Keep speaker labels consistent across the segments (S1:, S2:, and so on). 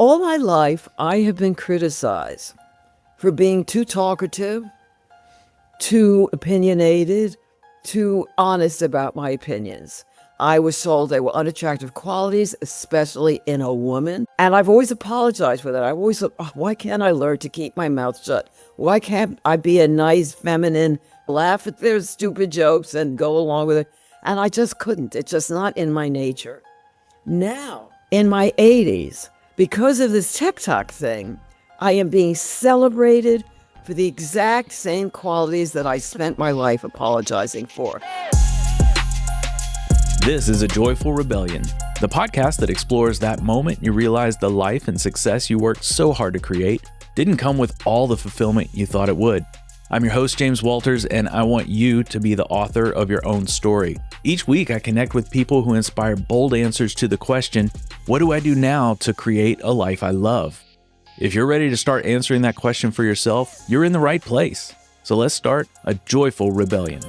S1: All my life, I have been criticized for being too talkative, too opinionated, too honest about my opinions. I was told they were unattractive qualities, especially in a woman. And I've always apologized for that. I've always thought, oh, why can't I learn to keep my mouth shut? Why can't I be a nice, feminine, laugh at their stupid jokes and go along with it? And I just couldn't. It's just not in my nature. Now, in my 80s, because of this TikTok thing, I am being celebrated for the exact same qualities that I spent my life apologizing for.
S2: This is A Joyful Rebellion, the podcast that explores that moment you realize the life and success you worked so hard to create didn't come with all the fulfillment you thought it would. I'm your host, James Walters, and I want you to be the author of your own story. Each week, I connect with people who inspire bold answers to the question, what do I do now to create a life I love? If you're ready to start answering that question for yourself, you're in the right place. So let's start a joyful rebellion.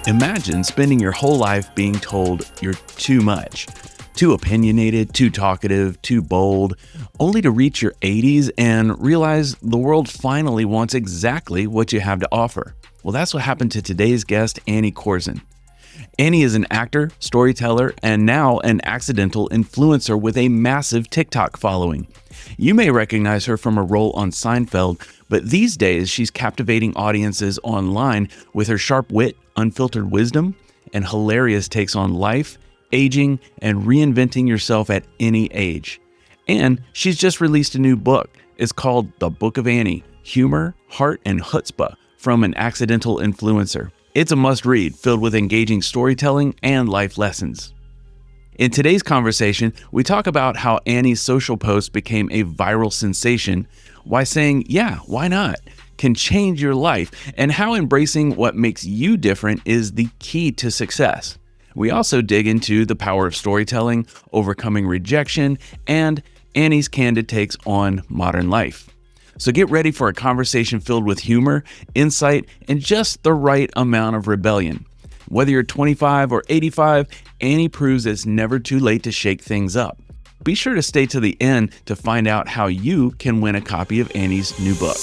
S3: Imagine spending your whole life being told you're too much, too opinionated, too talkative, too bold, only to reach your 80s and realize the world finally wants exactly what you have to offer. Well, that's what happened to today's guest, Annie Korzen. Annie is an actor, storyteller, and now an accidental influencer with a massive TikTok following. You may recognize her from a role on Seinfeld, but these days she's captivating audiences online with her sharp wit, unfiltered wisdom, and hilarious takes on life, aging, and reinventing yourself at any age. And she's just released a new book. It's called The Book of Annie, Humor, Heart, and Chutzpah from an Accidental Influencer. It's a must-read filled with engaging storytelling and life lessons. In today's conversation, we talk about how Annie's social posts became a viral sensation, why saying, yeah, why not, can change your life, and how embracing what makes you different is the key to success. We also dig into the power of storytelling, overcoming rejection, and Annie's candid takes on modern life. So get ready for a conversation filled with humor, insight, and just the right amount of rebellion. Whether you're 25 or 85, Annie proves it's never too late to shake things up. Be sure to stay to the end to find out how you can win a copy of Annie's new book.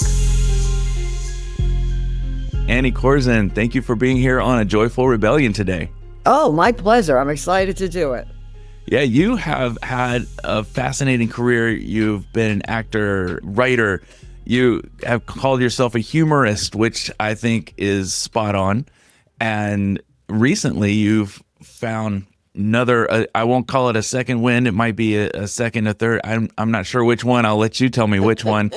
S3: Annie Korzen, thank you for being here on A Joyful Rebellion today.
S1: Oh, my pleasure. I'm excited to do it.
S3: Yeah, you have had a fascinating career. You've been an actor, writer. You have called yourself a humorist, which I think is spot on. And recently you've found another, I won't call it a second wind. It might be a second, a third. I'm not sure which one. I'll let you tell me which one.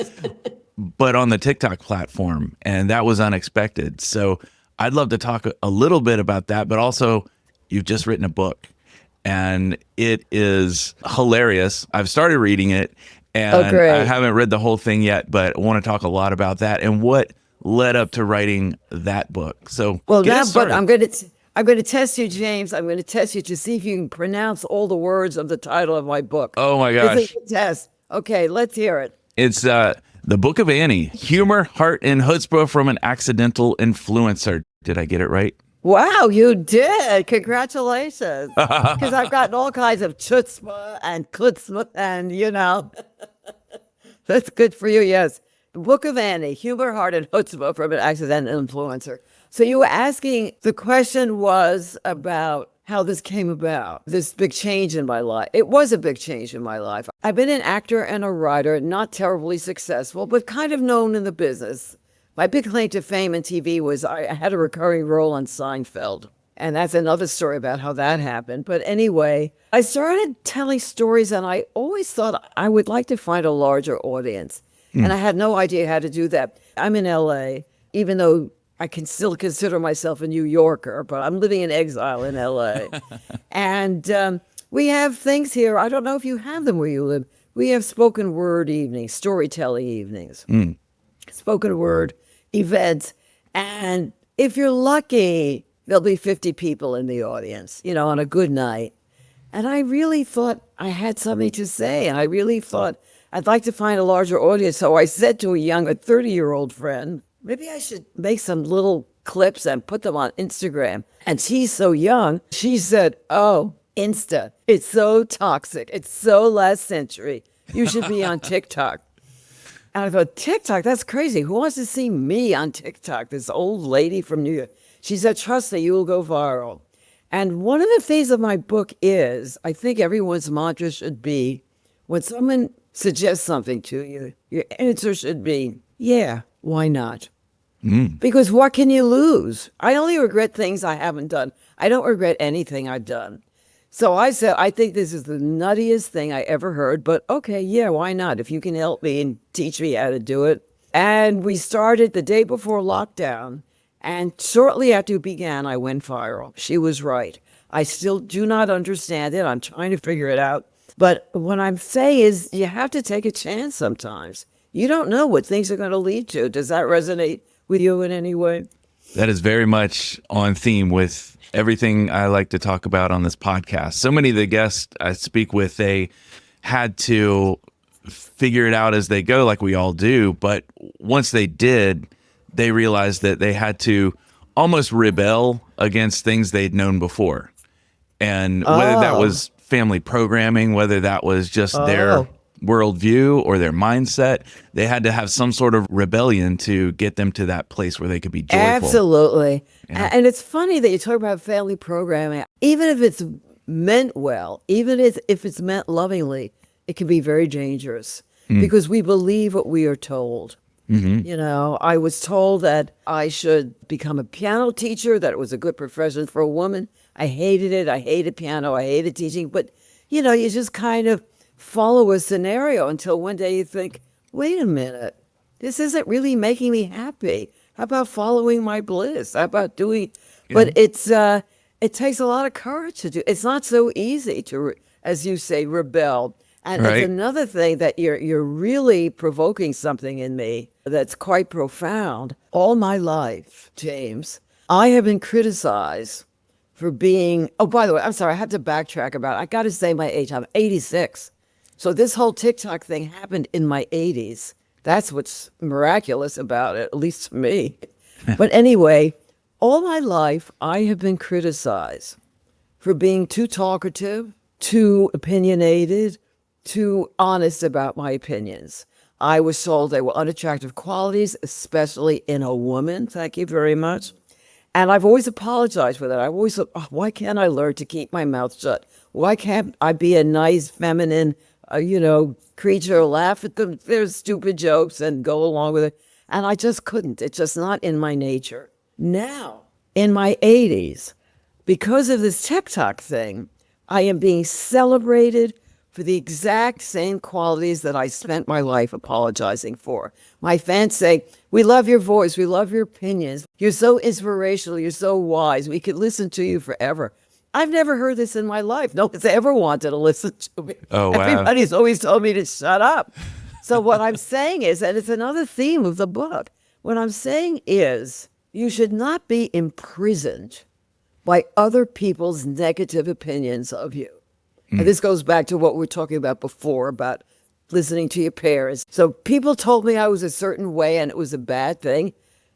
S3: But on the TikTok platform. And that was unexpected. So I'd love to talk a little bit about that. But also, you've just written a book. And it is hilarious. I've started reading it, and I haven't read the whole thing yet, but I want to talk a lot about that and what led up to writing that book. So,
S1: but I'm going to test you, James. I'm going to test you to see if you can pronounce all the words of the title of my book.
S3: Oh my gosh!
S1: It's a test. Okay, let's hear it.
S3: It's The Book of Annie: Humor, Heart, and Chutzpah from an Accidental Influencer. Did I get it right?
S1: Wow, you did. Congratulations. Because I've gotten all kinds of Chutzpah and Chutzpah and, that's good for you, yes. The Book of Annie, Humor, Heart, and Chutzpah from an Accidental Influencer. So you were asking, the question was about how this came about, this big change in my life. It was a big change in my life. I've been an actor and a writer, not terribly successful, but kind of known in the business. My big claim to fame in TV was I had a recurring role on Seinfeld. And that's another story about how that happened. But anyway, I started telling stories and I always thought I would like to find a larger audience. And I had no idea how to do that. I'm in LA, even though I can still consider myself a New Yorker, but I'm living in exile in LA. And we have things here. I don't know if you have them where you live. We have spoken word evenings, storytelling evenings, spoken word events. And if you're lucky, there'll be 50 people in the audience, on a good night. And I really thought I had something to say. And I really thought I'd like to find a larger audience. So I said to a 30-year-old friend, maybe I should make some little clips and put them on Instagram. And she's so young. She said, oh, Insta. It's so toxic. It's so last century. You should be on TikTok. And I thought, TikTok, that's crazy. Who wants to see me on TikTok? This old lady from New York. She said, trust me, you will go viral. And one of the things of my book is, I think everyone's mantra should be, when someone suggests something to you, your answer should be, yeah, why not? Because what can you lose? I only regret things I haven't done. I don't regret anything I've done. So I said, I think this is the nuttiest thing I ever heard, but okay, yeah, why not? If you can help me and teach me how to do it. And we started the day before lockdown. And shortly after it began, I went viral. She was right. I still do not understand it. I'm trying to figure it out. But what I'm saying is you have to take a chance sometimes. You don't know what things are going to lead to. Does that resonate with you in any way?
S3: That is very much on theme with everything I like to talk about on this podcast. So many of the guests I speak with, they had to figure it out as they go, like we all do. But once they did, they realized that they had to almost rebel against things they'd known before. And whether that was family programming, whether that was just their worldview or their mindset, they had to have some sort of rebellion to get them to that place where they could be joyful.
S1: Absolutely.
S3: Yeah.
S1: And it's funny that you talk about family programming. Even if it's meant well, even if it's meant lovingly, it can be very dangerous because we believe what we are told. You know, I was told that I should become a piano teacher, that it was a good profession for a woman. I hated it. I hated piano. I hated teaching. But, you know, you just kind of follow a scenario until one day you think, wait a minute, this isn't really making me happy. How about following my bliss? How about doing, but it takes a lot of courage to do. It's not so easy to, as you say, rebel. And
S3: Right.
S1: it's another thing that you're really provoking something in me that's quite profound. All my life, James, I have been criticized for being, oh, by the way, I'm sorry, I have to backtrack about it. I got to say my age. I'm 86. So this whole TikTok thing happened in my 80s. That's what's miraculous about it, at least to me. But anyway, all my life, I have been criticized for being too talkative, too opinionated, too honest about my opinions. I was told they were unattractive qualities, especially in a woman. Thank you very much. And I've always apologized for that. I've always thought, oh, why can't I learn to keep my mouth shut? Why can't I be a nice, feminine, creature, laugh at their stupid jokes and go along with it? And I just couldn't. It's just not in my nature. Now, in my 80s, because of this TikTok thing, I am being celebrated for the exact same qualities that I spent my life apologizing for. My fans say, we love your voice, we love your opinions. You're so inspirational, you're so wise, we could listen to you forever. I've never heard this in my life. No one's ever wanted to listen to me.
S3: Oh, wow.
S1: Everybody's always told me to shut up. So what I'm saying is, and it's another theme of the book, what I'm saying is, you should not be imprisoned by other people's negative opinions of you. And this goes back to what we were talking about before, about listening to your parents. So people told me I was a certain way and it was a bad thing,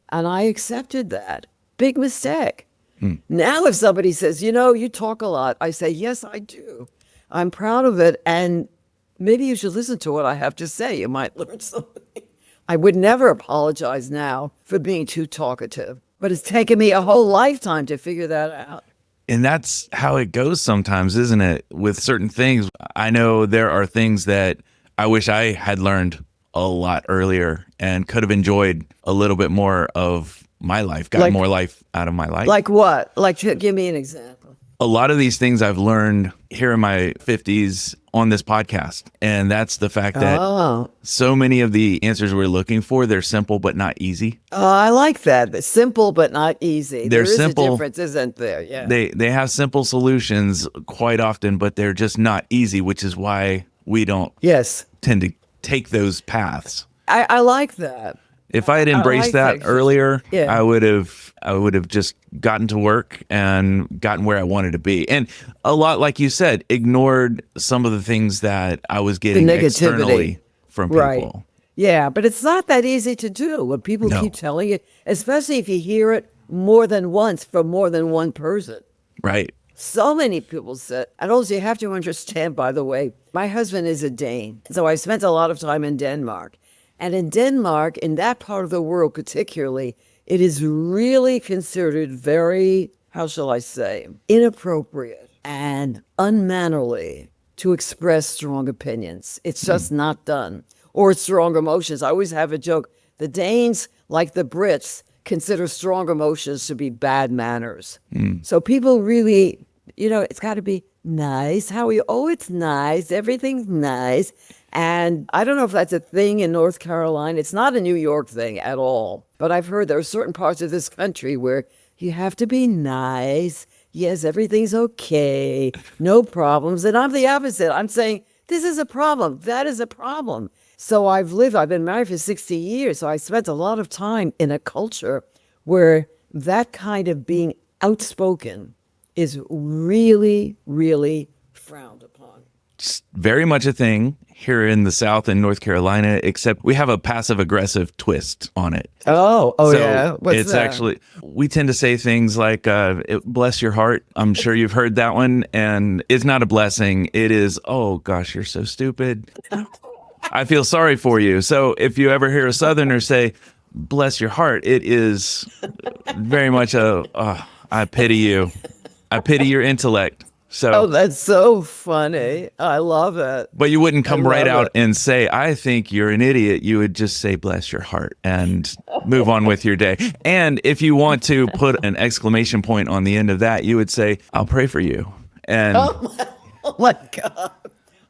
S1: and I accepted that. Big mistake. Now if somebody says, you talk a lot, I say, yes, I do. I'm proud of it, and maybe you should listen to what I have to say. You might learn something. I would never apologize now for being too talkative, but it's taken me a whole lifetime to figure that out.
S3: And that's how it goes sometimes, isn't it? With certain things, I know there are things that I wish I had learned a lot earlier and could have enjoyed a little bit more of my life, got more life out of my life.
S1: Like what? Give me an example.
S3: A lot of these things I've learned here in my 50s on this podcast. And that's the fact that so many of the answers we're looking for, they're simple but not easy.
S1: Oh, I like that. It's simple but not easy.
S3: They're
S1: there is
S3: simple.
S1: a difference, isn't there? Yeah.
S3: They have simple solutions quite often, but they're just not easy, which is why we don't tend to take those paths.
S1: I like that.
S3: If I had embraced that earlier,
S1: Yeah.
S3: I would have just gotten to work and gotten where I wanted to be. And a lot, like you said, ignored some of the things that I was getting
S1: negativity.
S3: externally from people.
S1: Right. Yeah, but it's not that easy to do when people keep telling you, especially if you hear it more than once from more than one person.
S3: Right.
S1: So many people said, and also you have to understand, by the way, my husband is a Dane. So I spent a lot of time in Denmark. And in Denmark, in that part of the world particularly, it is really considered very, how shall I say, inappropriate and unmannerly to express strong opinions. It's just not done. Or strong emotions. I always have a joke. The Danes, like the Brits, consider strong emotions to be bad manners. So people really, it's got to be nice. How are you? Oh, it's nice. Everything's nice. And I don't know if that's a thing in North Carolina. It's not a New York thing at all. But I've heard there are certain parts of this country where you have to be nice. Yes, everything's okay. No problems. And I'm the opposite. I'm saying, this is a problem. That is a problem. So I've been married for 60 years. So I spent a lot of time in a culture where that kind of being outspoken is really, really frowned upon.
S3: It's very much a thing here in the South in North Carolina, except we have a passive aggressive twist on it.
S1: Oh,
S3: So
S1: yeah. What's
S3: it's
S1: that?
S3: actually, we tend to say things like, bless your heart. I'm sure you've heard that one. And it's not a blessing. It is, oh gosh, you're so stupid. I feel sorry for you. So if you ever hear a Southerner say, bless your heart, it is very much I pity you. I pity your intellect. So,
S1: Oh, that's so funny. I love it.
S3: but you wouldn't come
S1: I
S3: right
S1: love
S3: out
S1: it.
S3: and say, I think you're an idiot. You would just say, bless your heart and move on with your day. And if you want to put an exclamation point on the end of that, you would say, I'll pray for you. And
S1: Oh my God.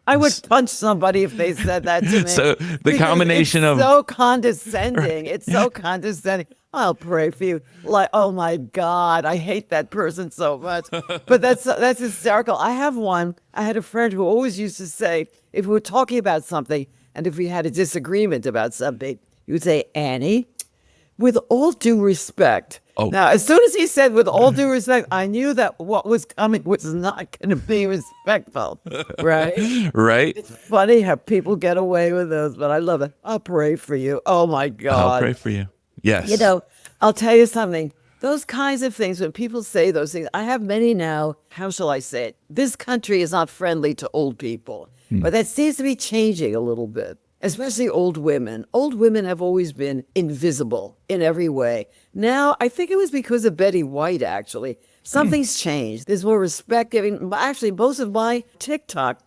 S1: I would punch somebody if they said that to me.
S3: so the
S1: Because
S3: combination
S1: it's
S3: of
S1: so condescending. It's so condescending. I'll pray for you. Like, oh my God, I hate that person so much. But that's hysterical. I had a friend who always used to say, if we were talking about something and if we had a disagreement about something, he would say, Annie, with all due respect.
S3: Oh.
S1: Now, as soon as he said, with all due respect, I knew that what was coming was not going to be respectful, right?
S3: right.
S1: Funny how people get away with those, but I love it. I'll pray for you. Oh, my God.
S3: I'll pray for you. Yes.
S1: I'll tell you something. Those kinds of things, when people say those things, I have many now. How shall I say it? This country is not friendly to old people, but that seems to be changing a little bit. Especially old women. Old women have always been invisible in every way. Now, I think it was because of Betty White, actually. Something's changed. There's more respect giving. Actually, most of my TikTok,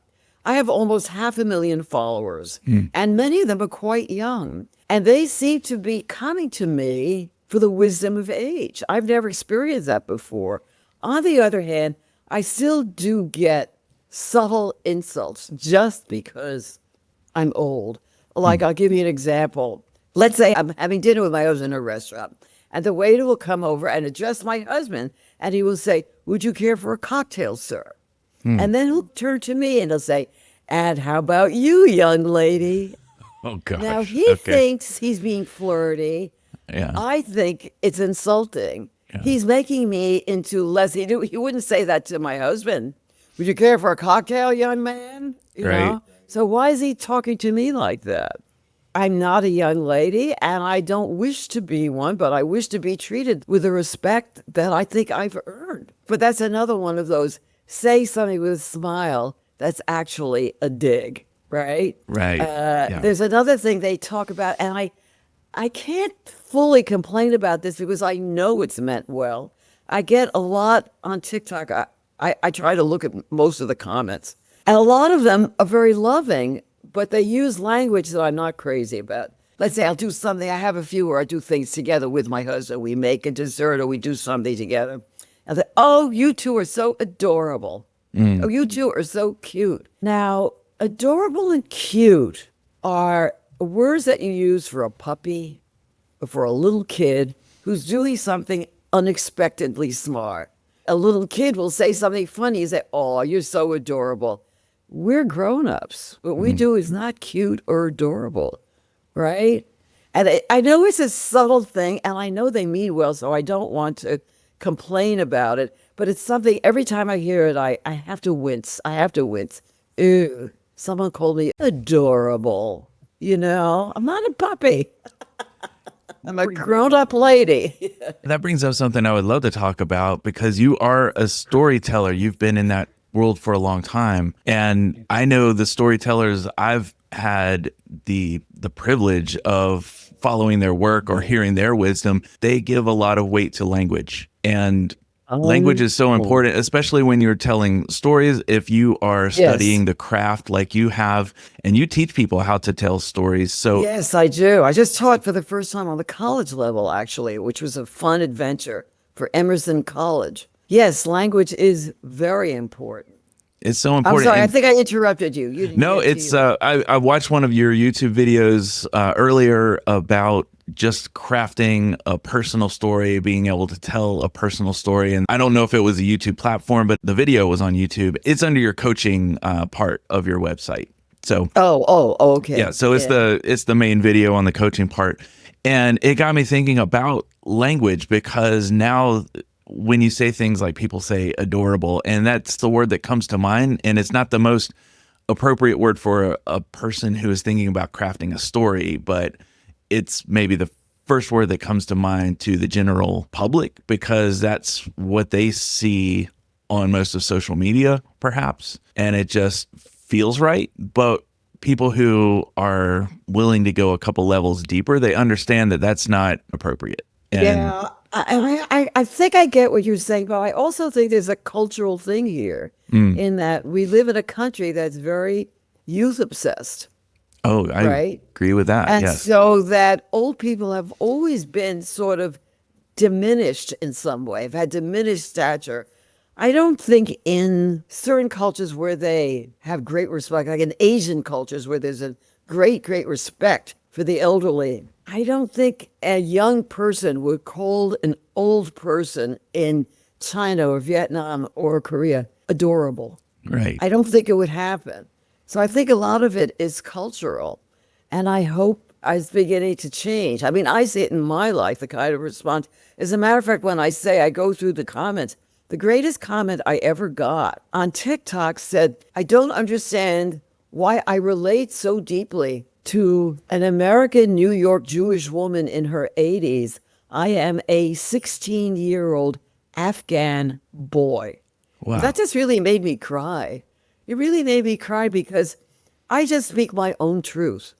S1: I have almost 500,000 followers, and many of them are quite young. And they seem to be coming to me for the wisdom of age. I've never experienced that before. On the other hand, I still do get subtle insults just because I'm old. Like, I'll give you an example. Let's say I'm having dinner with my husband in a restaurant, and the waiter will come over and address my husband, and he will say, would you care for a cocktail, sir? And then he'll turn to me and he'll say, and how about you, young lady?
S3: Oh, gosh.
S1: Now, he
S3: Okay.
S1: thinks he's being flirty.
S3: Yeah.
S1: I think it's insulting.
S3: Yeah.
S1: He's making me into less. He wouldn't say that to my husband. Would you care for a cocktail, young man? You
S3: Right.
S1: know? So why is he talking to me like that? I'm not a young lady, and I don't wish to be one, but I wish to be treated with the respect that I think I've earned. But that's another one of those, say something with a smile that's actually a dig, right?
S3: Right. Yeah.
S1: There's another thing they talk about, and I can't fully complain about this because I know it's meant well. I get a lot on TikTok. I try to look at most of the comments. And a lot of them are very loving, but they use language that I'm not crazy about. Let's say I'll do something. I have a few where I do things together with my husband. We make a dessert or we do something together. And they, oh, you two are so adorable. Oh, you two are so cute. Now, adorable and cute are words that you use for a puppy or for a little kid who's doing something unexpectedly smart. A little kid will say something funny and say, oh, you're so adorable. We're grown-ups. What we do is not cute or adorable, right? And I know it's a subtle thing, and I know they mean well, so I don't want to complain about it, but it's something, every time I hear it, I have to wince. I have to wince. Ew, someone called me adorable. I'm not a puppy. I'm a grown-up lady.
S3: That brings up something I would love to talk about because you are a storyteller. You've been in that world for a long time. And I know the storytellers I've had the privilege of following their work or hearing their wisdom. They give a lot of weight to language. And language is so important, especially when you're telling stories. If you are studying the craft like you have, and you teach people how to tell stories. So
S1: Yes, I do. I just taught for the first time on the college level, actually, which was a fun adventure for Emerson College. Yes, language is very important.
S3: it's so
S1: I'm
S3: important.
S1: sorry, I
S3: And
S1: think I interrupted you. You didn't
S3: no,
S1: get to
S3: it's
S1: you.
S3: I watched one of your YouTube videos earlier about just crafting a personal story, being able to tell a personal story. And I don't know if it was a YouTube platform, but the video was on YouTube. It's under your coaching part of your website. So
S1: Okay.
S3: yeah, so it's the main video on the coaching part. And it got me thinking about language because now when you say things like people say adorable, and that's the word that comes to mind, and it's not the most appropriate word for a person who is thinking about crafting a story, but it's maybe the first word that comes to mind to the general public because that's what they see on most of social media, perhaps. And it just feels right. But people who are willing to go a couple levels deeper, they understand that that's not appropriate. And
S1: Yeah, I think I get what you're saying, but I also think there's a cultural thing here in that we live in a country that's very youth obsessed,
S3: oh, I
S1: right?
S3: agree with that.
S1: And
S3: Yes.
S1: so that old people have always been sort of diminished in some way, have had diminished stature. I don't think in certain cultures where they have great respect, like in Asian cultures where there's a great respect for the elderly, I don't think a young person would call an old person in China or Vietnam or Korea adorable.
S3: Right.
S1: I don't think it would happen. So I think a lot of it is cultural. And I hope it's beginning to change. I mean, I see it in my life, the kind of response. As a matter of fact, when I say I go through the comments, the greatest comment I ever got on TikTok said, I don't understand why I relate so deeply to an American New York Jewish woman in her 80s. I am a 16-year-old Afghan boy.
S3: Wow.
S1: That just really made me cry. It really made me cry because I just speak my own truth.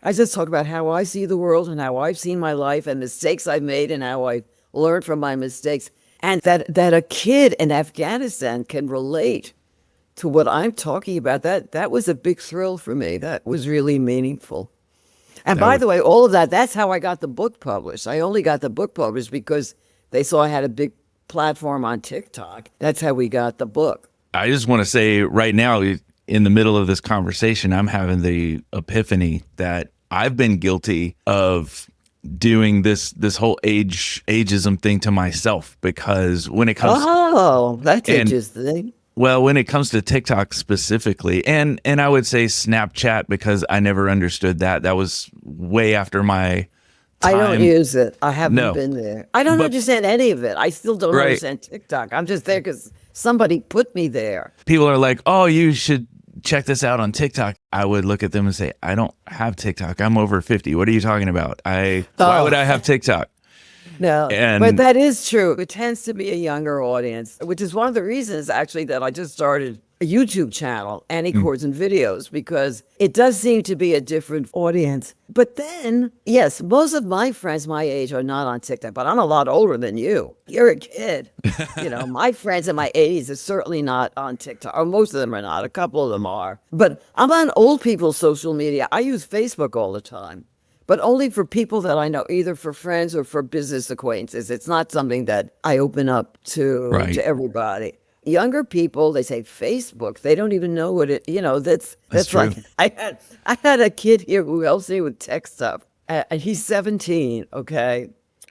S1: I just talk about how I see the world and how I've seen my life and mistakes I've made and how I learned from my mistakes. And that a kid in Afghanistan can relate to what I'm talking about, that was a big thrill for me. That was really meaningful. And by the way, all of that's how I got the book published. I only got the book published because they saw I had a big platform on TikTok. That's how we got the book.
S3: I just want to say right now, in the middle of this conversation, I'm having the epiphany that I've been guilty of doing this whole ageism thing to myself because when it comes
S1: That's
S3: and-
S1: interesting.
S3: well, when it comes to TikTok specifically, and I would say Snapchat because I never understood that. That was way after my
S1: I don't
S3: time.
S1: use it. I haven't
S3: No.
S1: been there. I don't
S3: But-
S1: understand any of it. I still don't
S3: Right.
S1: understand TikTok. I'm just there because somebody put me there.
S3: People are like, "Oh, you should check this out on TikTok." I would look at them and say, "I don't have TikTok. I'm over 50. What are you talking about? Why would I have TikTok?"
S1: No,
S3: And-
S1: but that is true. It tends to be a younger audience, which is one of the reasons actually that I just started a YouTube channel, Annie Korzen Videos, because it does seem to be a different audience. But then, yes, most of my friends my age are not on TikTok, but I'm a lot older than you. You're a kid. My friends in my 80s are certainly not on TikTok, or most of them are not. A couple of them are. But I'm on old people's social media. I use Facebook all the time, but only for people that I know, either for friends or for business acquaintances. It's not something that I open up to
S3: Right.
S1: everybody. Younger people, they say Facebook. They don't even know what it. That's
S3: true.
S1: like I had a kid here who helps me with tech stuff, and he's 17. Okay,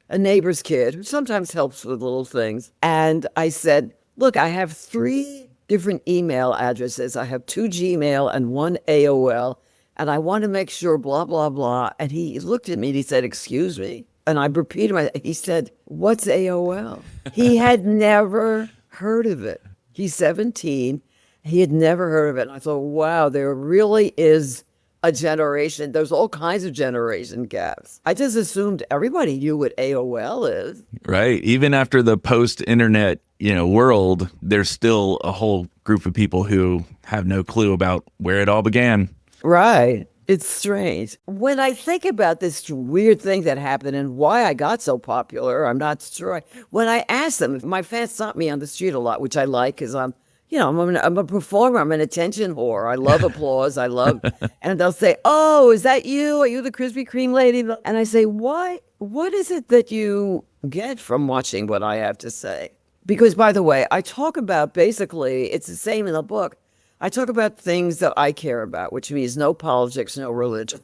S1: a neighbor's kid who sometimes helps with little things. And I said, look, I have 3 different email addresses. I have 2 Gmail and 1 AOL. And I want to make sure, blah, blah, blah. And he looked at me and he said, excuse me. And I repeated he said, what's AOL? He had never heard of it. He's 17. He had never heard of it. And I thought, wow, there really is a generation. There's all kinds of generation gaps. I just assumed everybody knew what AOL is.
S3: Right. Even after the post-internet, world, there's still a whole group of people who have no clue about where it all began.
S1: Right. It's strange. When I think about this weird thing that happened and why I got so popular, I'm not sure. When I ask them, my fans stop me on the street a lot, which I like because I'm a performer. I'm an attention whore. I love applause. And they'll say, "Oh, is that you? Are you the Krispy Kreme lady?" And I say, "Why? What is it that you get from watching what I have to say?" Because, by the way, I talk about basically, it's the same in the book. I talk about things that I care about, which means no politics, no religion.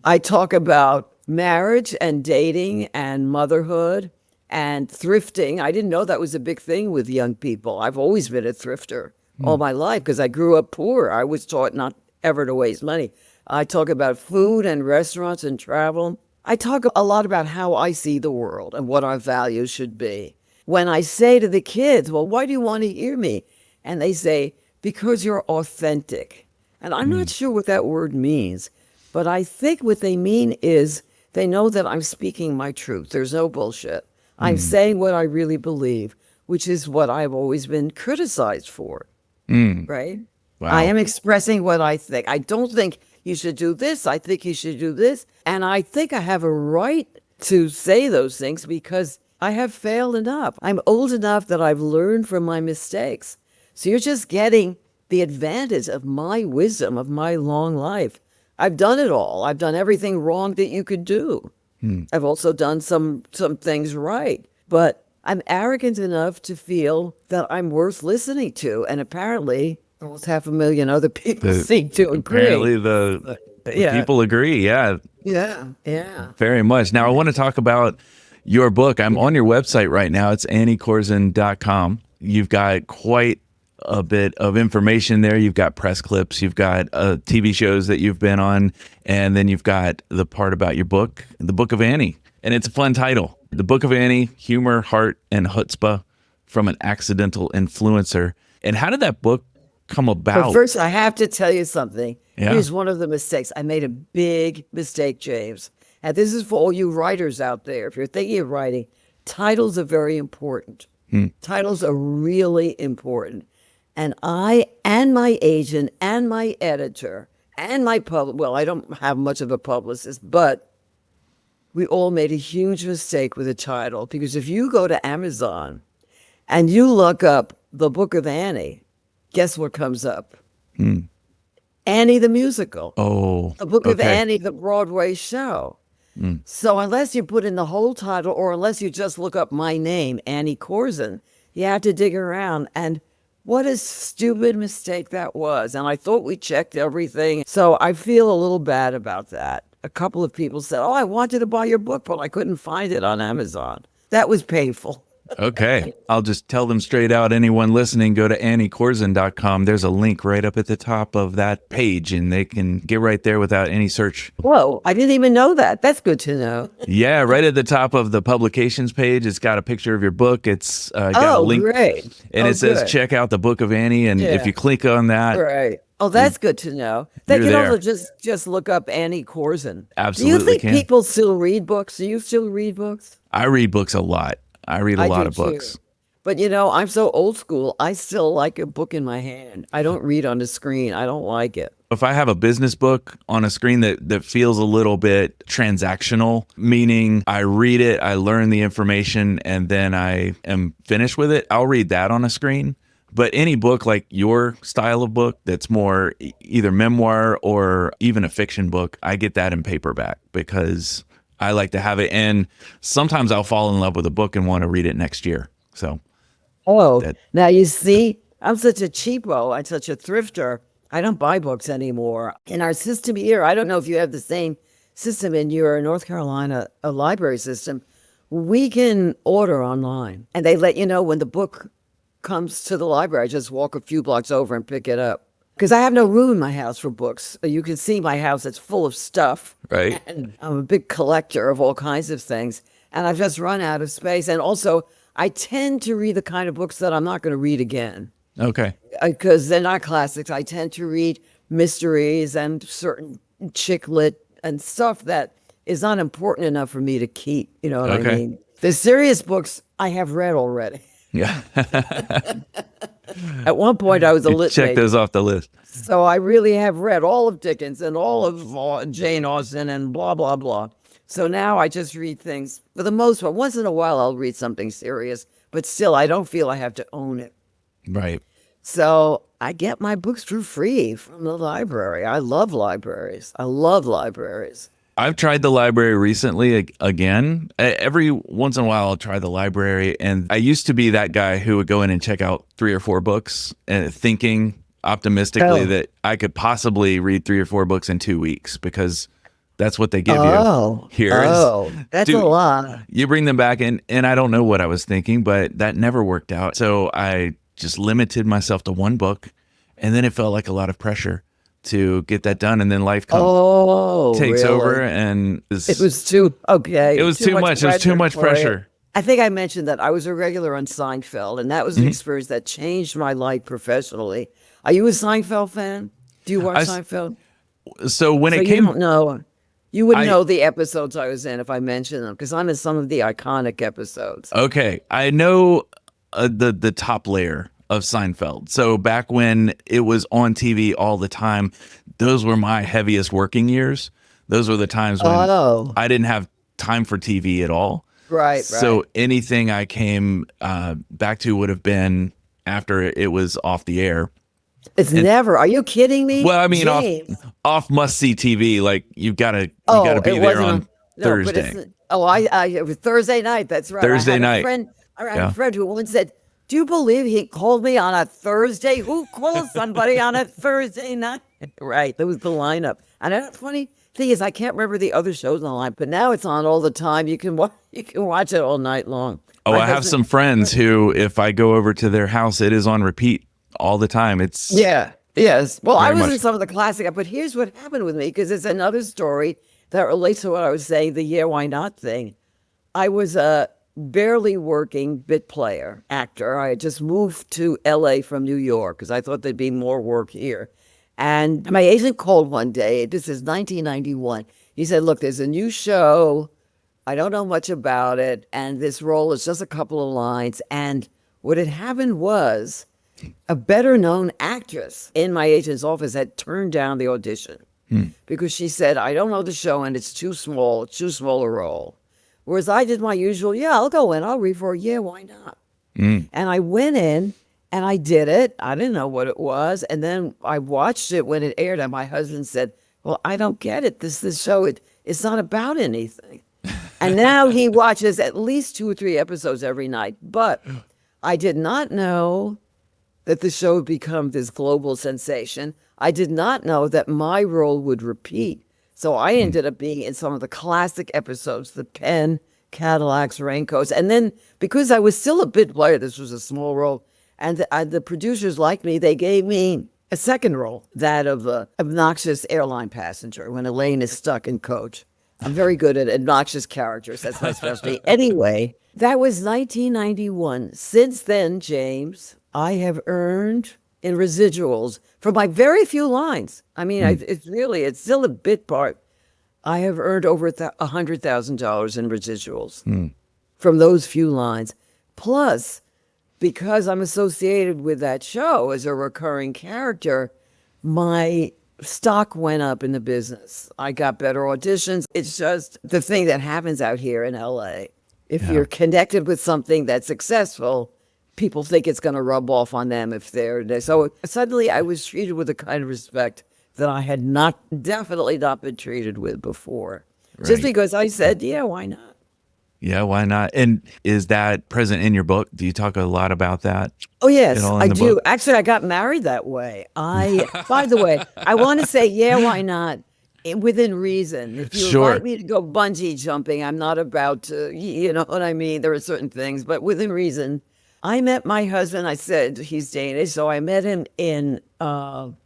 S1: I talk about marriage and dating and motherhood and thrifting. I didn't know that was a big thing with young people. I've always been a thrifter all my life because I grew up poor. I was taught not ever to waste money. I talk about food and restaurants and travel. I talk a lot about how I see the world and what our values should be. When I say to the kids, "Well, why do you want to hear me?" And they say, "Because you're authentic." And I'm not sure what that word means, but I think what they mean is they know that I'm speaking my truth. There's no bullshit. I'm saying what I really believe, which is what I've always been criticized for, right?
S3: Wow.
S1: I am expressing what I think. I don't think you should do this. I think you should do this. And I think I have a right to say those things because I have failed enough. I'm old enough that I've learned from my mistakes. So you're just getting the advantage of my wisdom, of my long life. I've done it all. I've done everything wrong that you could do. I've also done some things right. But I'm arrogant enough to feel that I'm worth listening to. And apparently, almost 500,000 other people seem to agree.
S3: Apparently the people agree. Yeah.
S1: Yeah.
S3: Very much. Now, I want to talk about your book. I'm on your website right now. It's anniekorzen.com. You've got quite a bit of information there. You've got press clips, you've got TV shows that you've been on, and then you've got the part about your book, The Book of Annie. And it's a fun title. The Book of Annie, Humor, Heart, and Chutzpah from an Accidental Influencer. And how did that book come about?
S1: But first, I have to tell you something.
S3: Yeah.
S1: Here's one of the mistakes. I made a big mistake, James. And this is for all you writers out there. If you're thinking of writing, titles are very important. Titles are really important. And I and my agent and my editor and my I don't have much of a publicist, but we all made a huge mistake with a title. Because if you go to Amazon and you look up The Book of Annie, guess what comes up? Annie the musical.
S3: Oh,
S1: The Book of
S3: okay.
S1: Annie, the Broadway show. So unless you put in the whole title or unless you just look up my name, Annie Korzen, you have to dig around. And what a stupid mistake that was. And I thought we checked everything. So I feel a little bad about that. A couple of people said, "Oh, I wanted to buy your book, but I couldn't find it on Amazon." That was painful.
S3: Okay. I'll just tell them straight out. Anyone listening, go to anniekorzen.com. There's a link right up at the top of that page, and they can get right there without any search.
S1: Whoa, I didn't even know that. That's good to know.
S3: Yeah, right at the top of the publications page, it's got a picture of your book. It's got a link.
S1: Great.
S3: And it says,
S1: good.
S3: check out the Book of Annie. And if you click on that,
S1: Right. Oh, that's good to know. They
S3: You're
S1: can
S3: there.
S1: also just look up Annie Korzen.
S3: Absolutely
S1: Do you think
S3: can.
S1: people still read books? Do you still read books?
S3: I read books a lot. I read a lot
S1: do
S3: of books.
S1: too. But I'm so old school. I still like a book in my hand. I don't read on the screen. I don't like it.
S3: If I have a business book on a screen that feels a little bit transactional, meaning I read it, I learn the information, and then I am finished with it, I'll read that on a screen. But any book like your style of book that's more either memoir or even a fiction book, I get that in paperback because I like to have it. And sometimes I'll fall in love with a book and want to read it next year. So,
S1: Now you see, I'm such a cheapo. I'm such a thrifter. I don't buy books anymore. In our system here, I don't know if you have the same system in your North Carolina library system. We can order online, and they let you know when the book comes to the library. I just walk a few blocks over and pick it up. Because I have no room in my house for books. You can see my house, it's full of stuff.
S3: right.
S1: And I'm a big collector of all kinds of things. And I've just run out of space. And also, I tend to read the kind of books that I'm not going to read again.
S2: Okay.
S1: Because they're not classics. I tend to read mysteries and certain chick lit and stuff that is not important enough for me to keep. You know what I
S2: Okay.
S1: mean? The serious books I have read already.
S2: Yeah.
S1: At one point, I was a lit
S2: Check
S1: major.
S2: those off the list.
S1: So I really have read all of Dickens and all of Jane Austen and blah, blah, blah. So now I just read things for the most part. Once in a while, I'll read something serious, but still, I don't feel I have to own it.
S2: Right.
S1: So I get my books for free from the library. I love libraries. I love libraries.
S3: I've tried the library recently again. Every once in a while, I'll try the library. And I used to be that guy who would go in and check out 3 or 4 books and thinking optimistically that I could possibly read 3 or 4 books in 2 weeks because that's what they give you here.
S1: That's a lot.
S3: You bring them back and I don't know what I was thinking, but that never worked out. So I just limited myself to 1 book. And then it felt like a lot of pressure to get that done, and then life comes, takes
S1: really?
S3: over, and
S1: It was too okay.
S3: It was too much. It was too much pressure.
S1: I think I mentioned that I was a regular on Seinfeld, and that was an experience that changed my life professionally. Are you a Seinfeld fan? Do you watch Seinfeld?
S3: So when
S1: So
S3: it
S1: you
S3: came,
S1: don't know. You wouldn't know the episodes I was in if I mentioned them, because I'm in some of the iconic episodes.
S3: okay, I know the top layer of Seinfeld. So back when it was on TV all the time, those were my heaviest working years. Those were the times when I didn't have time for TV at all.
S1: Right.
S3: So anything I came back to would have been after it was off the air.
S1: It's never. Are you kidding me?
S3: Well, I mean,
S1: James.
S3: off must see TV. Like you gotta be
S1: it
S3: there
S1: wasn't
S3: on Thursday.
S1: It was Thursday night. That's right.
S3: Thursday
S1: I
S3: night.
S1: had a friend who once said, "Do you believe he called me on a Thursday? Who calls somebody on a Thursday night?" Right. That was the lineup. And the funny thing is, I can't remember the other shows on the line, but now it's on all the time. You can watch it all night long.
S3: Oh, I have some friends who, if I go over to their house, it is on repeat all the time. It's
S1: Yes. Well, I was
S3: much.
S1: in some of the classic, but here's what happened with me, because it's another story that relates to what I was saying, the yeah, why not thing. I was a barely working bit player, actor. I had just moved to LA from New York because I thought there'd be more work here. And my agent called one day. This is 1991. He said, "Look, there's a new show. I don't know much about it. And this role is just a couple of lines." And what had happened was a better known actress in my agent's office had turned down the audition because she said, "I don't know the show and it's too small a role." Whereas I did my usual, "Yeah, I'll go in. I'll read for it. Yeah, why not?" And I went in and I did it. I didn't know what it was. And then I watched it when it aired. And my husband said, "Well, I don't get it. This show, it's not about anything." And now he watches at least 2 or 3 episodes every night. But I did not know that the show would become this global sensation. I did not know that my role would repeat. So I ended up being in some of the classic episodes, the Penn, Cadillacs, Raincoats. And then because I was still a bit player, this was a small role, and the producers liked me, they gave me a second role, that of an obnoxious airline passenger when Elaine is stuck in coach. I'm very good at obnoxious characters. That's my specialty. Anyway, that was 1991. Since then, James, I have earned in residuals for my very few lines. I mean, it's still a bit part. I have earned over $100,000 in residuals from those few lines. Plus, because I'm associated with that show as a recurring character, my stock went up in the business. I got better auditions. It's just the thing that happens out here in LA. If you're connected with something that's successful, people think it's going to rub off on them if they're there. So suddenly I was treated with a kind of respect that I had definitely not been treated with before. Just because I said, yeah, why not?
S3: Yeah, why not? And is that present in your book? Do you talk a lot about that?
S1: Oh, yes, I do.
S3: Book?
S1: Actually, I got married that way. By the way, I want to say, yeah, why not? Within reason. If you invite me to go bungee jumping, I'm not about to, you know what I mean? There are certain things, but within reason. I met my husband. I said he's Danish, so I met him in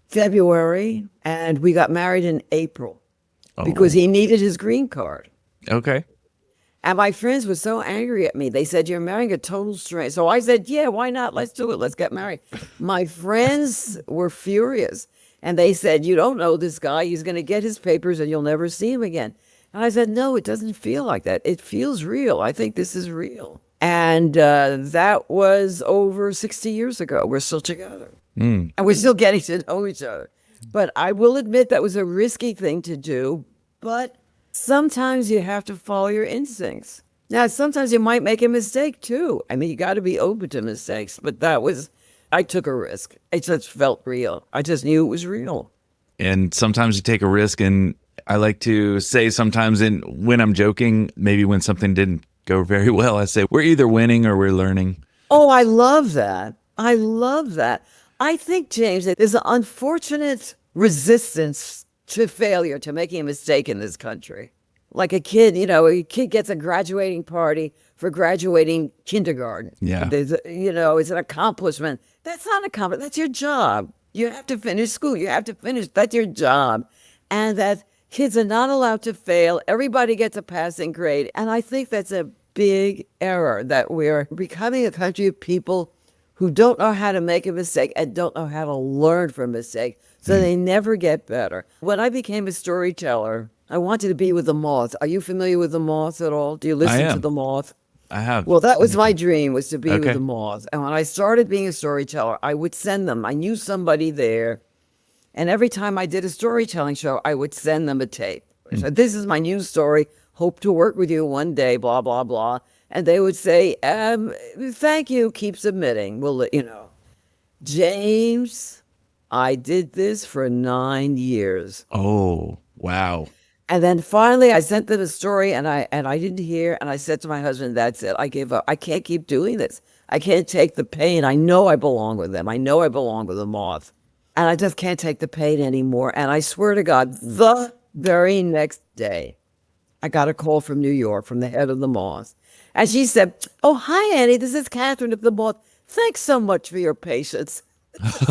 S1: February, and we got married in April because he needed his green card.
S3: Okay.
S1: And my friends were so angry at me. They said, you're marrying a total stranger. So I said, yeah, why not? Let's do it. Let's get married. My friends were furious. And they said, you don't know this guy. He's going to get his papers and you'll never see him again. And I said, no, it doesn't feel like that. It feels real. I think this is real. And that was over 60 years ago. We're still together. And we're still getting to know each other. But I will admit that was a risky thing to do. But sometimes you have to follow your instincts. Now, sometimes you might make a mistake too. I mean, you got to be open to mistakes. But I took a risk. It just felt real. I just knew it was real.
S3: And sometimes you take a risk. And I like to say sometimes when I'm joking, maybe when something didn't go very well, I say, we're either winning or we're learning.
S1: Oh, I love that. I love that. I think, James, that there's an unfortunate resistance to failure, to making a mistake in this country. Like a kid gets a graduating party for graduating kindergarten.
S3: Yeah.
S1: It's an accomplishment. That's not an accomplishment. That's your job. You have to finish school. That's your job. And that kids are not allowed to fail. Everybody gets a passing grade. And I think that's a big error, that we're becoming a country of people who don't know how to make a mistake and don't know how to learn from mistakes. So they never get better. When I became a storyteller, I wanted to be with the moth. Are you familiar with the moth at all? Do you listen to the moth?
S3: I have.
S1: Well, that was my dream, was to be
S3: Okay.
S1: with the moth. And when I started being a storyteller, I would send them. I knew somebody there. And every time I did a storytelling show, I would send them a tape. I said, this is my new story. Hope to work with you one day, blah, blah, blah. And they would say, thank you, keep submitting. We'll let you know. James, I did this for 9 years.
S3: Oh, wow.
S1: And then finally I sent them a story and I didn't hear. And I said to my husband, that's it. I gave up. I can't keep doing this. I can't take the pain. I know I belong with them. I know I belong with the moth. And I just can't take the pain anymore. And I swear to God, the very next day, I got a call from New York, from the head of the moth. And she said, oh, hi, Annie. This is Catherine of the moth. Thanks so much for your patience.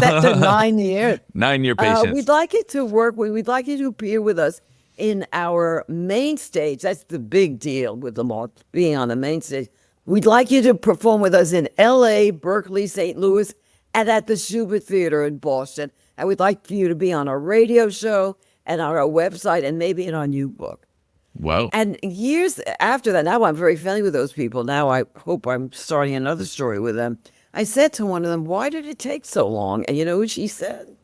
S1: After 9 years.
S3: 9-year patience.
S1: We'd like you to work with, we'd like you to appear with us in our main stage. That's the big deal with the moth, being on the main stage. We'd like you to perform with us in L.A., Berkeley, St. Louis, and at the Schubert Theater in Boston. And we'd like for you to be on our radio show and on our website and maybe in our new book.
S3: Wow.
S1: And years after that, now I'm very friendly with those people. Now I hope I'm starting another story with them. I said to one of them, why did it take so long? And you know what she said?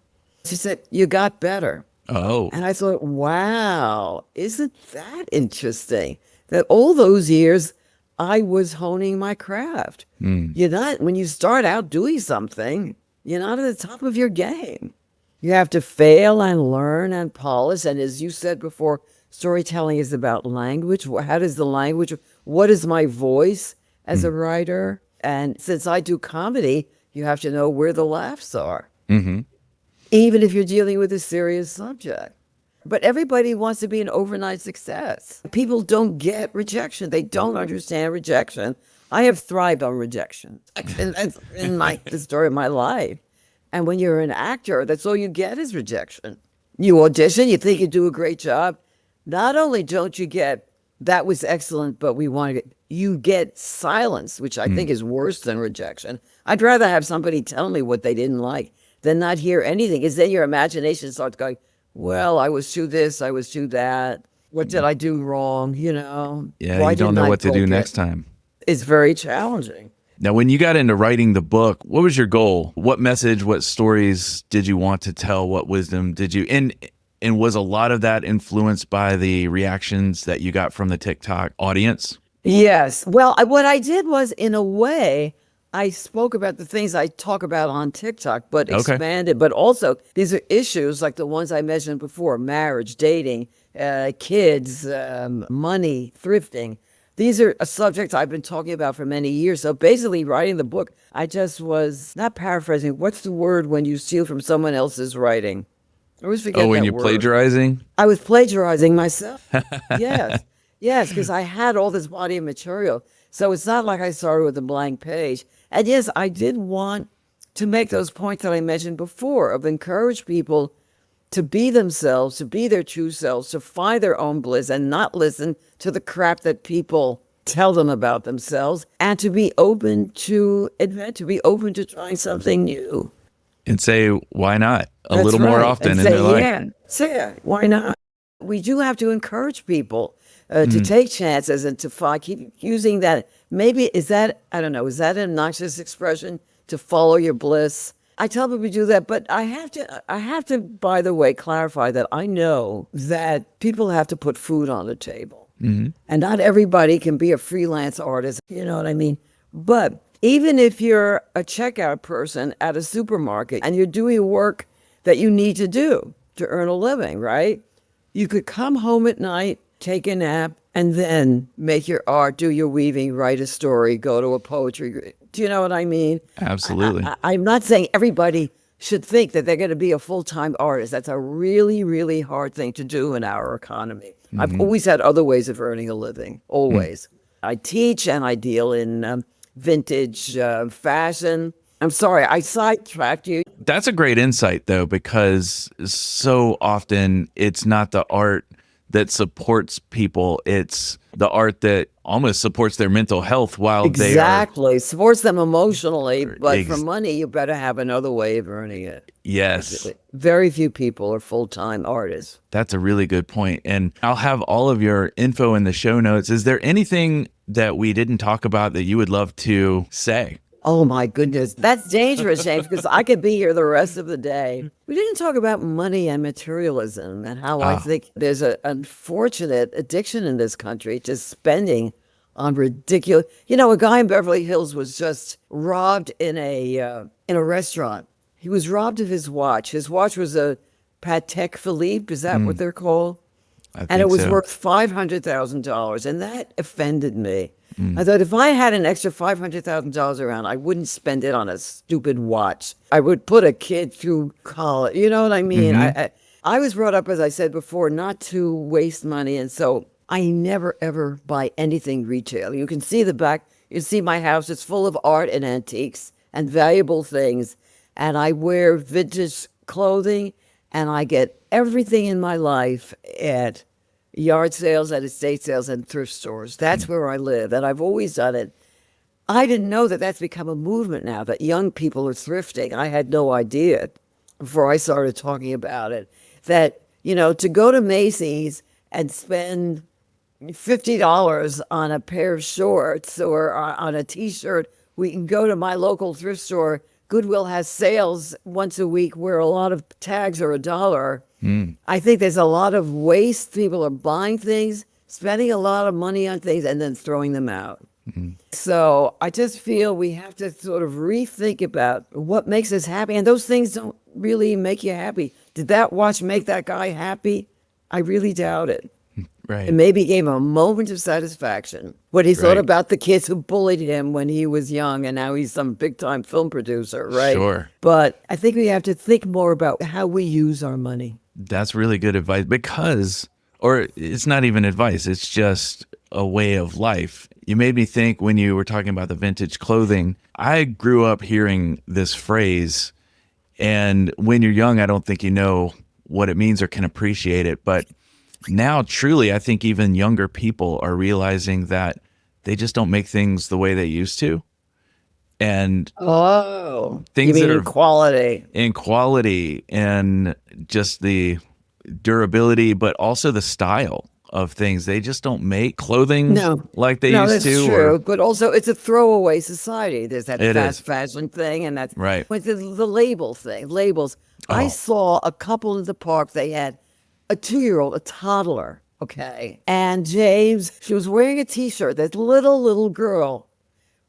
S1: She said, you got better.
S3: Oh.
S1: And I thought, wow, isn't that interesting? That all those years I was honing my craft. When you start out doing something, you're not at the top of your game. You have to fail and learn and polish. And as you said before, storytelling is about language. How does the language, what is my voice as a writer? And since I do comedy, you have to know where the laughs are, even if you're dealing with a serious subject. But everybody wants to be an overnight success. People don't get rejection. They don't understand rejection. I have thrived on rejection. That's in the story of my life. And when you're an actor, that's all you get is rejection. You audition, you think you do a great job. Not only don't you get, that was excellent, but we want to get, you get silence, which I think is worse than rejection. I'd rather have somebody tell me what they didn't like than not hear anything, because then your imagination starts going, well, I was too this, I was too that. What did I do wrong,
S3: Yeah,
S1: Why
S3: you don't
S1: didn't
S3: know
S1: I
S3: what to do
S1: book
S3: next
S1: it?
S3: time.
S1: It's very challenging.
S3: Now, when you got into writing the book, what was your goal? What message, what stories did you want to tell? What wisdom did you, and was a lot of that influenced by the reactions that you got from the TikTok audience?
S1: Yes. Well, what I did was, in a way, I spoke about the things I talk about on TikTok, but
S3: Okay.
S1: expanded. But also, these are issues like the ones I mentioned before: marriage, dating, kids, money, thrifting. These are subjects I've been talking about for many years. So basically, writing the book, I just was not paraphrasing. What's the word when you steal from someone else's writing? I always forget
S3: Oh, when
S1: that
S3: you're
S1: word.
S3: plagiarizing?
S1: I was plagiarizing myself. Yes. Yes, because I had all this body of material. So it's not like I started with a blank page. And yes, I did want to make those points that I mentioned before, of encourage people to be themselves, to be their true selves, to find their own bliss and not listen to the crap that people tell them about themselves, and to be open to invent, to be open to trying something new.
S3: And say, why not? A
S1: That's
S3: little more
S1: right.
S3: often
S1: And
S3: in
S1: say,
S3: their life.
S1: yeah, say it. Why not? We do have to encourage people to take chances and to keep using that. Maybe is that, I don't know, is that an obnoxious expression, to follow your bliss? I tell people to do that, but I have to, by the way, clarify that I know that people have to put food on the table. And not everybody can be a freelance artist, you know what I mean? But even if you're a checkout person at a supermarket and you're doing work that you need to do to earn a living, right? You could come home at night, take a nap, and then make your art, do your weaving, write a story, go to a poetry. Do you know what I mean?
S3: Absolutely.
S1: I'm not saying everybody should think that they're going to be a full-time artist. That's a really, really hard thing to do in our economy. I've always had other ways of earning a living, always. I teach and I deal in vintage fashion. I'm sorry, I sidetracked you.
S3: That's a great insight, though, because so often it's not the art that supports people. It's the art that almost supports their mental health while
S1: Exactly. Supports them emotionally, but for money, you better have another way of earning it.
S3: Yes.
S1: Very few people are full-time artists.
S3: That's a really good point. And I'll have all of your info in the show notes. Is there anything that we didn't talk about that you would love to say?
S1: Oh my goodness. That's dangerous, James, because I could be here the rest of the day. We didn't talk about money and materialism and how I think there's an unfortunate addiction in this country to spending on ridiculous. You know, a guy in Beverly Hills was just robbed in a restaurant. He was robbed of his watch. His watch was a Patek Philippe. Is that what they're called? And it was worth $500,000, and that offended me. I thought if I had an extra $500,000 around, I wouldn't spend it on a stupid watch. I would put a kid through college. You know what I mean? I was brought up, as I said before, not to waste money, and so I never, ever buy anything retail. You can see the back. You see my house. It's full of art and antiques and valuable things, and I wear vintage clothing, and I get everything in my life at yard sales, at estate sales, and thrift stores. That's where I live, and I've always done it. I didn't know that that's become a movement now, that young people are thrifting. I had no idea before I started talking about it, that, you know, to go to Macy's and spend $50 on a pair of shorts or on a T-shirt, we can go to my local thrift store. Goodwill has sales once a week where a lot of tags are $1. I think there's a lot of waste. People are buying things, spending a lot of money on things, and then throwing them out. So I just feel we have to sort of rethink about what makes us happy. And those things don't really make you happy. Did that watch make that guy happy? I really doubt it.
S3: Right.
S1: It maybe gave him a moment of satisfaction when he thought about the kids who bullied him when he was young, and now he's some big-time film producer, right?
S3: Sure.
S1: But I think we have to think more about how we use our money.
S3: That's really good advice or it's not even advice, it's just a way of life. You made me think when you were talking about the vintage clothing. I grew up hearing this phrase, and when you're young, I don't think you know what it means or can appreciate it. But now, truly, I think even younger people are realizing that they just don't make things the way they used to. And things
S1: you mean
S3: that are
S1: in
S3: quality and just the durability, but also the style of things. They just don't make clothing like they used to.
S1: That's true. But also, it's a throwaway society. There's that
S3: It
S1: fast
S3: is.
S1: fashion thing, and that's
S3: Right.
S1: With the label thing. Labels. I saw a couple in the park. They had a 2-year-old, a toddler. Okay, and James, she was wearing a T-shirt. That little girl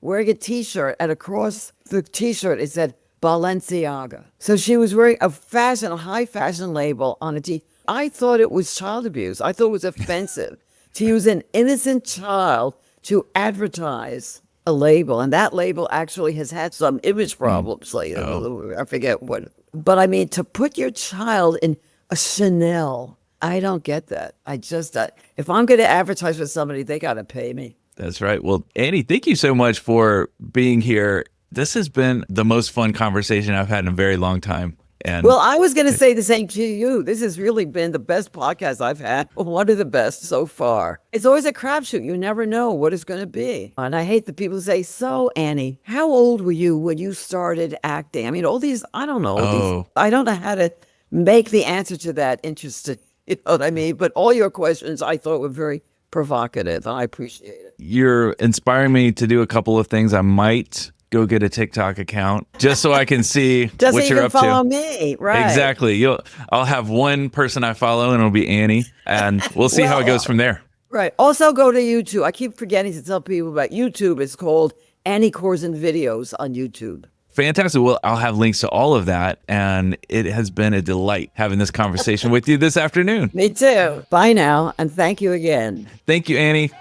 S1: wearing a T-shirt, and across the T-shirt it said Balenciaga. So she was wearing a high fashion label on a T. I thought it was child abuse. I thought it was offensive to use an innocent child to advertise a label. And that label actually has had some image problems lately. I forget what. But I mean, to put your child in a Chanel, I don't get that. I just, if I'm going to advertise for somebody, they got to pay me.
S3: That's right. Well, Annie, thank you so much for being here. This has been the most fun conversation I've had in a very long time. And
S1: Well, I was going to say the same to you. This has really been the best podcast I've had. One of the best so far. It's always a crapshoot. You never know what it's going to be. And I hate the people who say, so Annie, how old were you when you started acting? I mean, all these, I don't know. I don't know how to make the answer to that interesting. You know what I mean? But all your questions I thought were very provocative. And I appreciate it.
S3: you're inspiring me to do a couple of things. I might go get a TikTok account just so I can see
S1: Just
S3: what
S1: so you
S3: you're
S1: can
S3: up
S1: follow
S3: to.
S1: me, right?
S3: Exactly. I'll have one person I follow, and it'll be Annie, and we'll see how it goes from there.
S1: Right. Also go to YouTube. I keep forgetting to tell people about YouTube. It's called Annie Korzen Videos on YouTube.
S3: Fantastic. Well, I'll have links to all of that, and it has been a delight having this conversation with you this afternoon.
S1: Me too. Bye now, and thank you again.
S3: Thank you, Annie.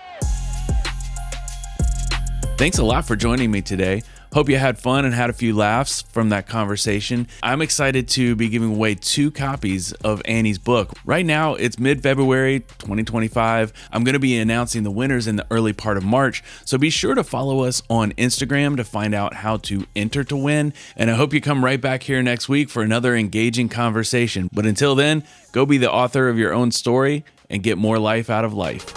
S3: Thanks a lot for joining me today. Hope you had fun and had a few laughs from that conversation. I'm excited to be giving away 2 copies of Annie's book. Right now, it's mid-February 2025. I'm going to be announcing the winners in the early part of March, so be sure to follow us on Instagram to find out how to enter to win. And I hope you come right back here next week for another engaging conversation. But until then, go be the author of your own story and get more life out of life.